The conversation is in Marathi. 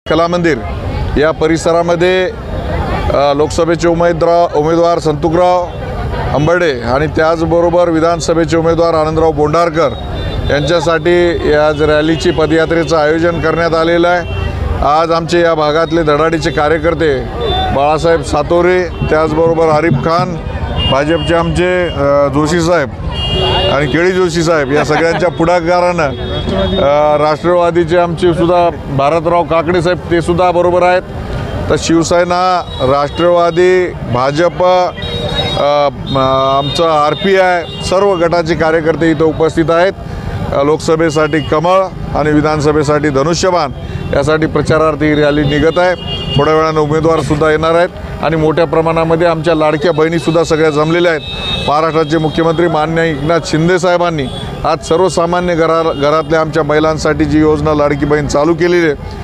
कला मंदिर या परिसरामध्ये लोकसभेचे उमेदवार संतुकराव अंबर्डे आणि त्याचबरोबर विधानसभेचे उमेदवार आनंदराव बोंढारकर यांच्यासाठी आज रॅलीची पदयात्रेचं आयोजन करण्यात आलेलं आहे। आज आमचे या भागातले धडाडीचे कार्यकर्ते बाळासाहेब सातोरे, त्याचबरोबर आरिफ खान, भाजपचे आमचे जोशी साहेब आणि केळी जोशी साहेब या सगळ्यांच्या पुढाकारानं राष्ट्रवादीचे आमचे सुद्धा भारतराव काकडे साहेब ते सुद्धा बरोबर आहेत। तर शिवसेना, राष्ट्रवादी, भाजप, आमचं RPI सर्व गटाचे कार्यकर्ते इथं उपस्थित आहेत। लोकसभेसाठी कमळ आणि विधानसभेसाठी धनुष्यबाण यासाठी प्रचारार्थ ही रॅली निघत आहे। थोड्या वेळानं उमेदवारसुद्धा येणार आहेत आणि मोठ्या प्रमाणामध्ये आमच्या लाडक्या बहिणीसुद्धा सगळ्या जमलेल्या आहेत। महाराष्ट्राचे मुख्यमंत्री माननीय एकनाथ शिंदे साहेबांनी आज सर्वसामान्य घरातल्या आमच्या महिलांसाठी जी योजना लाडकी बहीण चालू केलेली आहे